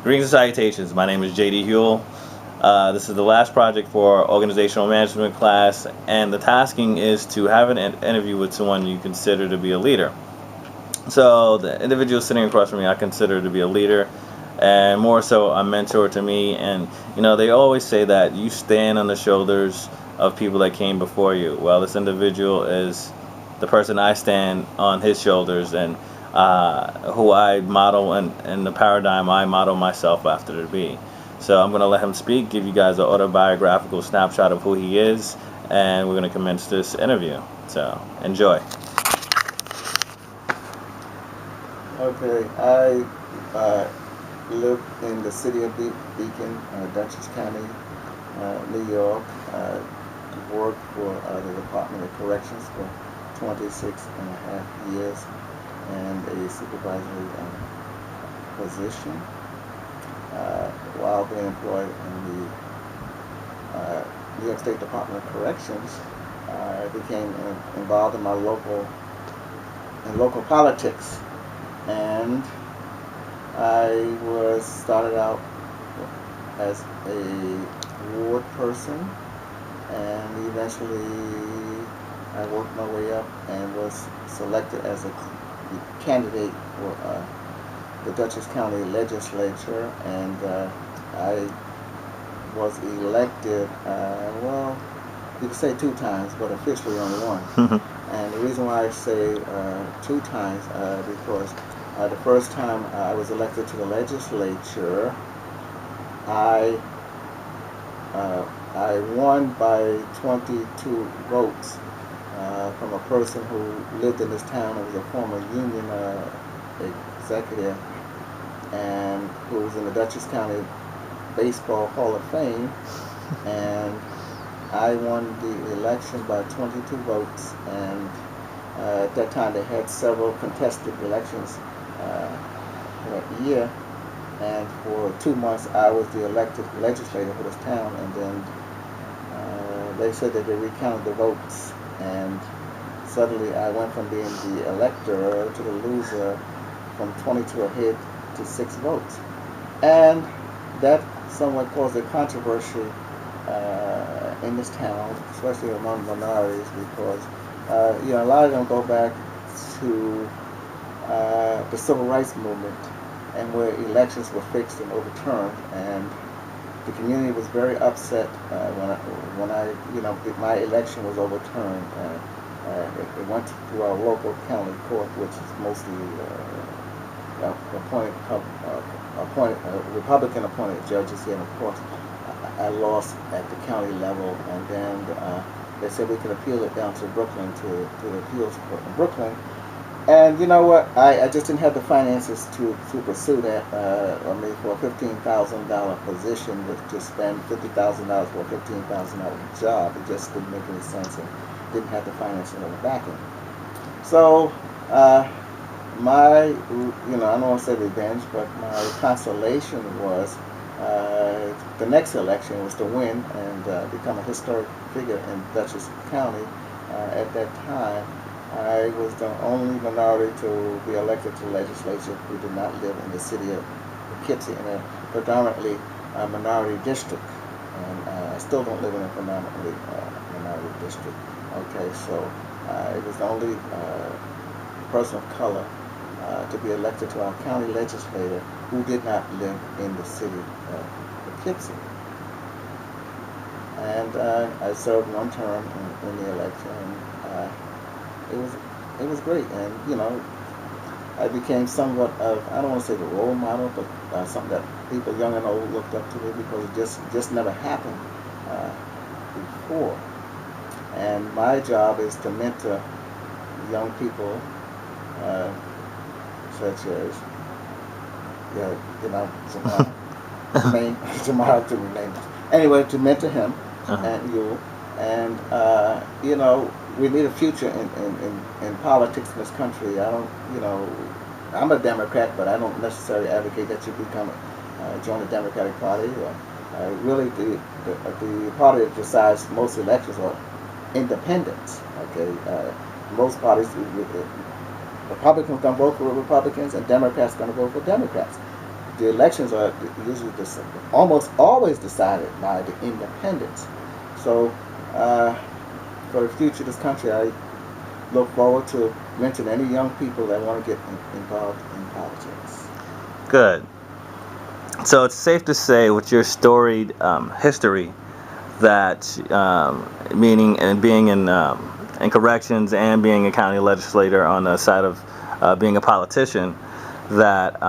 Greetings and salutations. My name is JD Huel. This is the last project for organizational management class, and the tasking is to have an interview with someone you consider to be a leader. So the individual sitting across from me, I consider to be a leader, and more so a mentor to me. And they always say that you stand on the shoulders of people that came before you. Well, this individual is the person I stand on his shoulders, and who I model, and the paradigm I model myself after to be. So I'm going to let him speak, give you guys an autobiographical snapshot of who he is, and we're going to commence this interview. So enjoy. Okay, I live in the city of Beacon, Dutchess County, New York. Worked for the Department of Corrections for 26.5 years and a supervisory position. While being employed in the New York State Department of Corrections, I became involved in local politics, and I started out as a ward person, and eventually I worked my way up and was selected as a candidate for the Dutchess County Legislature, and I was elected, well, you could say 2 times, but officially only one. And the reason why I say 2 times, because the first time I was elected to the legislature, I won by 22 votes from a person who lived in this town. It was a former union executive, and who was in the Dutchess County Baseball Hall of Fame, and I won the election by 22 votes, and at that time they had several contested elections that year, and for 2 months I was the elected legislator for this town, and then they said that they recounted the votes, and suddenly I went from being the elector to the loser, from 22 ahead to 6 votes. And that somewhat caused a controversy in this town, especially among minorities, because a lot of them go back to the civil rights movement, and where elections were fixed and overturned, and the community was very upset when my election was overturned. It went through our local county court, which is mostly Republican appointed judges here, and of course I lost at the county level, and then they said we could appeal it down to Brooklyn, to the appeals court in Brooklyn. And you know what? I just didn't have the finances to pursue that. For a $15,000 position, to spend $50,000 for a $15,000 job, it just didn't make any sense, and didn't have the financing or the backing. So I don't want to say revenge, but my consolation was the next election was to win and become a historic figure in Dutchess County. At that time, I was the only minority to be elected to the legislature who did not live in the city of Poughkeepsie, in a predominantly minority district. And I still don't live in a predominantly minority district. Okay, so it was the only person of color to be elected to our county legislature who did not live in the city of Poughkeepsie. And I served 1 term in the election, and it was great. And I became somewhat of, I don't want to say the role model, but something that people young and old looked up to me, because it just never happened before. And my job is to mentor young people, such as Jamal to rename. Anyway, to mentor him and you, and we need a future in politics in this country. I'm a Democrat, but I don't necessarily advocate that you join the Democratic Party. Really, the party that decides most elections are independents. Okay, most parties, Republicans going to vote for Republicans, and Democrats going to vote for Democrats. the elections are usually almost always decided by the independents. So for the future of this country, I look forward to mentoring any young people that want to get involved in politics. Good. So it's safe to say, with your storied history, that meaning and being in corrections and being a county legislator on the side of being a politician, that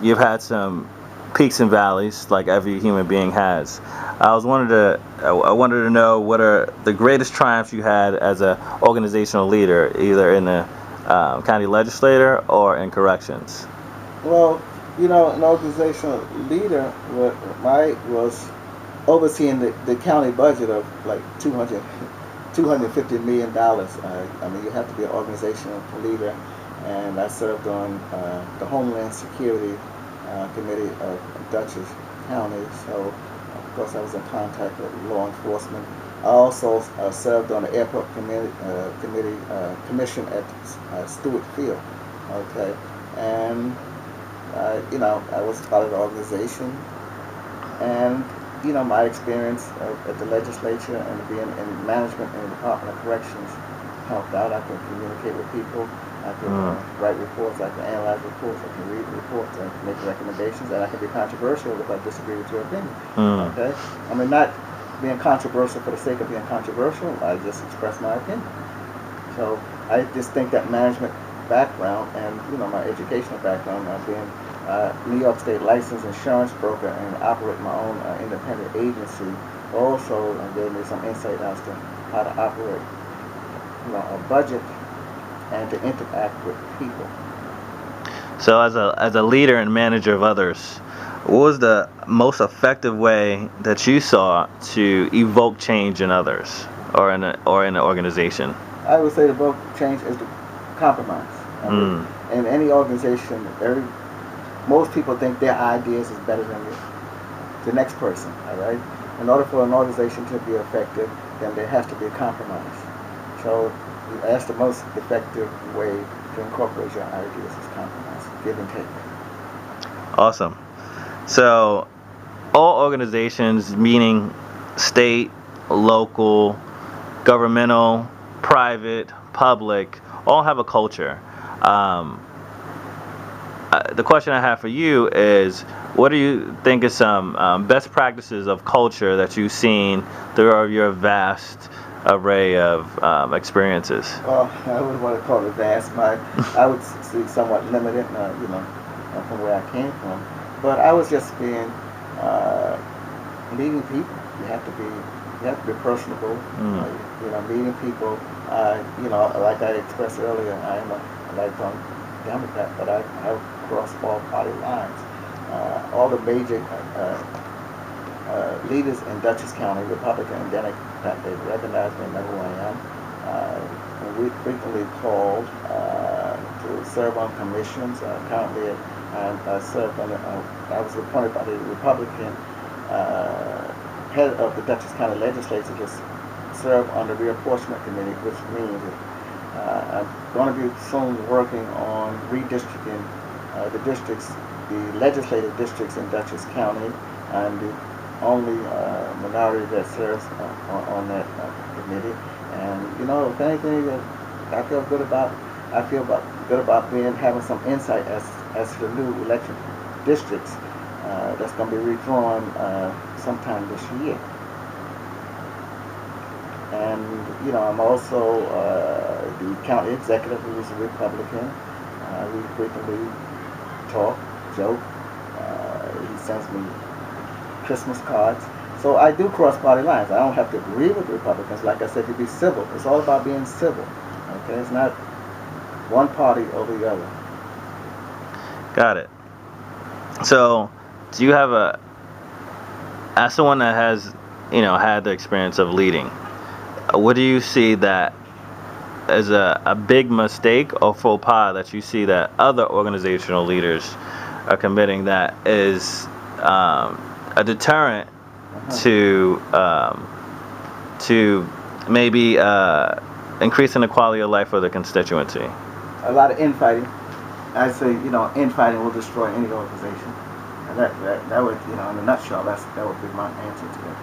you've had some peaks and valleys like every human being has. I wanted to know, what are the greatest triumphs you had as an organizational leader, either in the county legislator or in corrections? Well, you know, an organizational leader was overseeing the county budget of like $250 million. I mean, you have to be an organizational leader, and I served on the Homeland Security Committee of Dutchess County, so of course I was in contact with law enforcement. I also served on the Airport Commission at Stewart Field. Okay, and you know, I was part of the organization, and you know, my experience at the legislature and being in management in the Department of Corrections helped out. I can communicate with people. I can write reports. I can analyze reports. I can read reports. I can make recommendations, and I can be controversial if I disagree with your opinion. Okay, I mean, not being controversial for the sake of being controversial. I just express my opinion. So I just think that management background and, you know, my educational background, being New York State licensed insurance broker and operating my own independent agency, also gave me some insight as to how to operate, you know, a budget and to interact with people. So as a leader and manager of others, what was the most effective way that you saw to evoke change in others or in an organization? I would say the vote change is the compromise. I mean, in any organization, most people think their ideas is better than the next person. All right. In order for an organization to be effective, then there has to be a compromise. So that's the most effective way to incorporate your ideas is compromise, give and take. Awesome. So all organizations, meaning state, local, governmental, private, public, all have a culture. The question I have for you is, what do you think is some best practices of culture that you've seen through your vast array of experiences? Well, I wouldn't want to call it vast. I would see somewhat limited, you know, from where I came from. But I was just being meeting people. You have to be personable. You know, meeting people. You know, like I expressed earlier, I am a lifelong Democrat, but I cross all party lines. All the major leaders in Dutchess County, Republican and Democrat, they recognize me and know who I am. And we frequently called to serve on commissions. Currently, I served on. I was appointed by the Republican head of the Dutchess County Legislature to serve on the reapportionment committee, which means I'm going to be soon working on redistricting the districts, the legislative districts in Dutchess County. I'm the only minority that serves on that committee. And you know, if anything, I feel good about. Good about having some insight as to the new election districts that's going to be redrawn sometime this year. And you know, I'm also the county executive, who is a Republican. We frequently talk, joke. He sends me Christmas cards. So I do cross party lines. I don't have to agree with the Republicans. Like I said, to be civil. It's all about being civil. Okay, it's not one party over the other. Got it. So, do you have as someone that has, you know, had the experience of leading, what do you see that as a big mistake or faux pas that you see that other organizational leaders are committing that is a deterrent to maybe increasing the quality of life for the constituency? A lot of infighting. I say, infighting will destroy any organization. And that would, in a nutshell, that would be my answer to that.